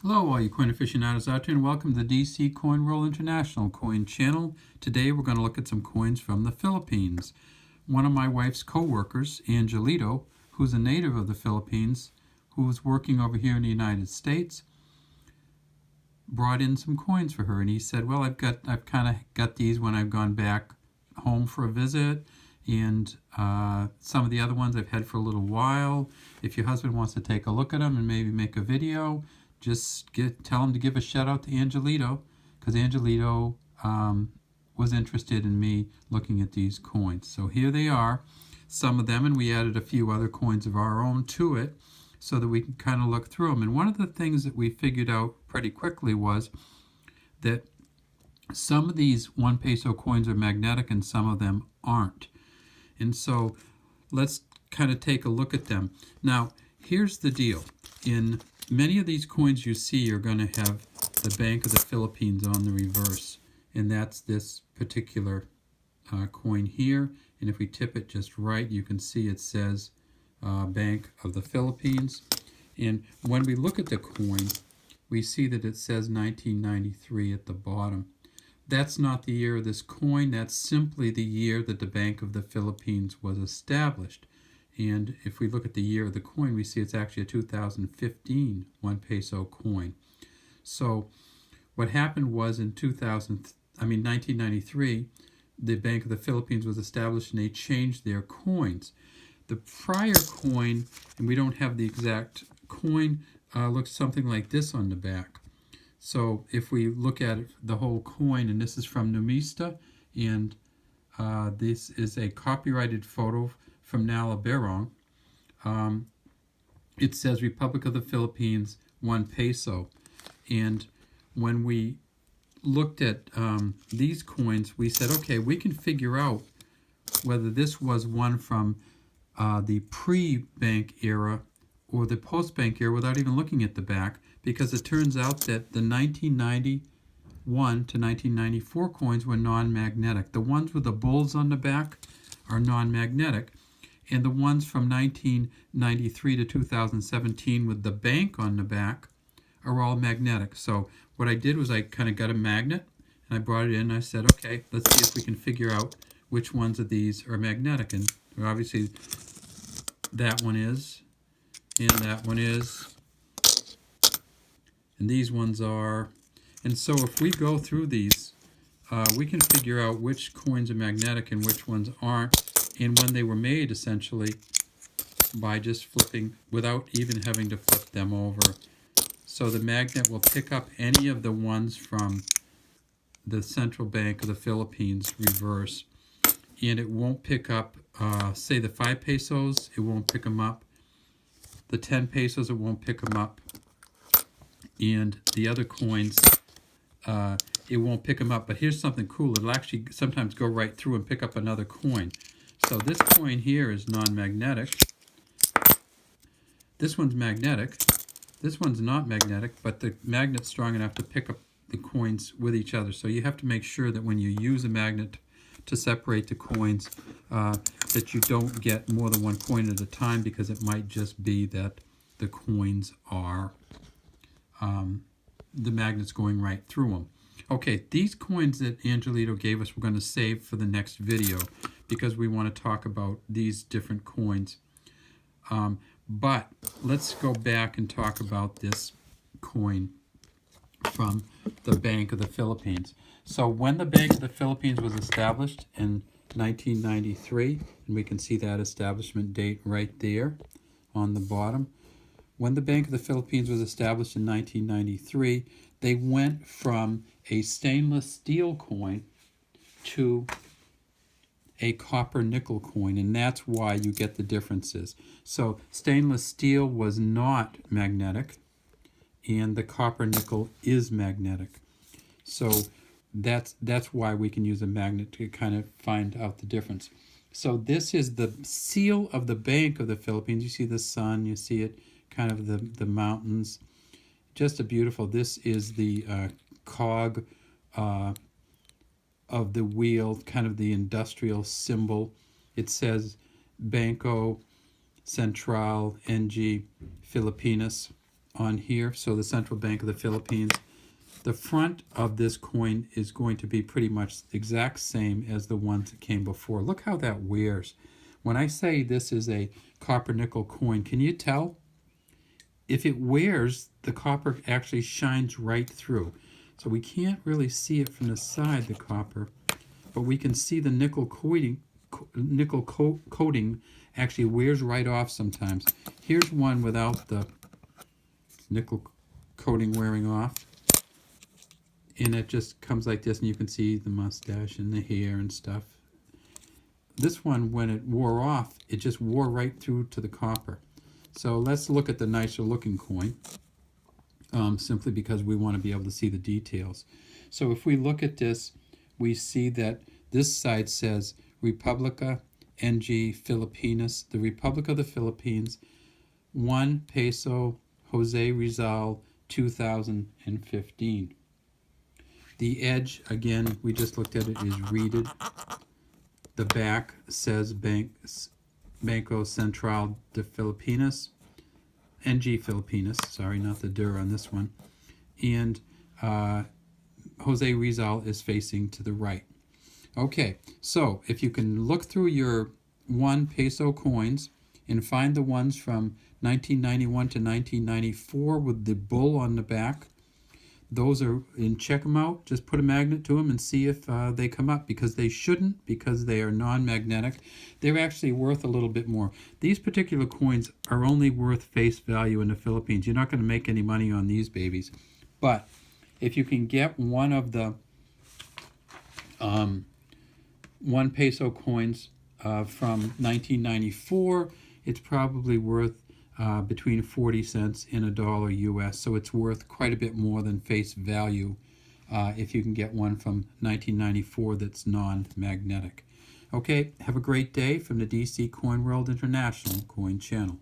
Hello, all you coin aficionados out there, and welcome to the DC Coin Roll International Coin Channel. Today we're going to look at some coins from the Philippines. One of my wife's co-workers, Angelito, who's a native of the Philippines, who's working over here in the United States, brought in some coins for her, and he said, well, I've kind of got these when I've gone back home for a visit, and some of the other ones I've had for a little while. If your husband wants to take a look at them and maybe make a video, just tell him to give a shout out to Angelito, because Angelito was interested in me looking at these coins. So here they are, some of them, and we added a few other coins of our own to it so that we can kind of look through them. And one of the things that we figured out pretty quickly was that some of these 1 peso coins are magnetic and some of them aren't. And so let's kind of take a look at them. Now, here's the deal. In many of these coins you see are going to have the Bank of the Philippines on the reverse, and that's this particular coin here. And if we tip it just right, you can see it says Bank of the Philippines. And when we look at the coin, we see that it says 1993 at the bottom. That's not the year of this coin. That's simply the year that the Bank of the Philippines was established. And if we look at the year of the coin, we see it's actually a 2015 1 peso coin. So what happened was in 1993, the Bank of the Philippines was established and they changed their coins. The prior coin, and we don't have the exact coin, looks something like this on the back. So if we look at the whole coin, and this is from Numista, and this is a copyrighted photo from Nalaberong. It says Republic of the Philippines 1 peso. And when we looked at these coins, we said, okay, we can figure out whether this was one from the pre-bank era or the post-bank era without even looking at the back, because it turns out that the 1991 to 1994 coins were non-magnetic. The ones with the bulls on the back are non-magnetic, and the ones from 1993 to 2017 with the bank on the back are all magnetic. So what I did was I kind of got a magnet, and I brought it in, and I said, okay, let's see if we can figure out which ones of these are magnetic. And obviously that one is, and that one is, and these ones are. And so if we go through these, we can figure out which coins are magnetic and which ones aren't, and when they were made, essentially, by just flipping, without even having to flip them over. So the magnet will pick up any of the ones from the Central Bank of the Philippines reverse, and it won't pick up, say the 5 pesos, it won't pick them up. The 10 pesos, it won't pick them up. And the other coins, it won't pick them up. But here's something cool. It'll actually sometimes go right through and pick up another coin. So this coin here is non-magnetic. This one's magnetic. This one's not magnetic, but the magnet's strong enough to pick up the coins with each other. So you have to make sure that when you use a magnet to separate the coins, that you don't get more than one coin at a time, because it might just be that the coins are, the magnet's going right through them. Okay, these coins that Angelito gave us, we're going to save for the next video, because we want to talk about these different coins. But let's go back and talk about this coin from the Bank of the Philippines. So when the Bank of the Philippines was established in 1993, and we can see that establishment date right there on the bottom. When the Bank of the Philippines was established in 1993, they went from a stainless steel coin to a copper nickel coin, and that's why you get the differences. So stainless steel was not magnetic, and the copper nickel is magnetic. So that's why we can use a magnet to kind of find out the difference. So this is the seal of the Bank of the Philippines. You see the sun, you see it, kind of the mountains. Just a beautiful, this is the cog of the wheel, kind of the industrial symbol. It says Banco Central NG Filipinas on here, so the Central Bank of the Philippines. The front of this coin is going to be pretty much the exact same as the ones that came before. Look how that wears. When I say this is a copper nickel coin, can you tell? If it wears, the copper actually shines right through. So we can't really see it from the side, the copper, but we can see the nickel coating actually wears right off sometimes. Here's one without the nickel coating wearing off. And it just comes like this, and you can see the mustache and the hair and stuff. This one, when it wore off, it just wore right through to the copper. So let's look at the nicer looking coin, simply because we want to be able to see the details. So if we look at this, we see that this side says Republica NG Filipinas, the Republic of the Philippines, 1 Peso, Jose Rizal, 2015. The edge, again, we just looked at it, is reeded. The back says Banco Central de Filipinas, NG Filipinas, sorry, not the dir on this one. And Jose Rizal is facing to the right. Okay, so if you can look through your 1 peso coins and find the ones from 1991 to 1994 with the bull on the back, those are, and check them out, just put a magnet to them and see if they come up, because they shouldn't, because they are non-magnetic. They're actually worth a little bit more. These particular coins are only worth face value in the Philippines. You're not going to make any money on these babies. But if you can get one of the 1 peso coins from 1994, it's probably worth between 40 cents and $1 US, so it's worth quite a bit more than face value if you can get one from 1994 that's non-magnetic. Okay, have a great day from the DC Coin World International Coin Channel.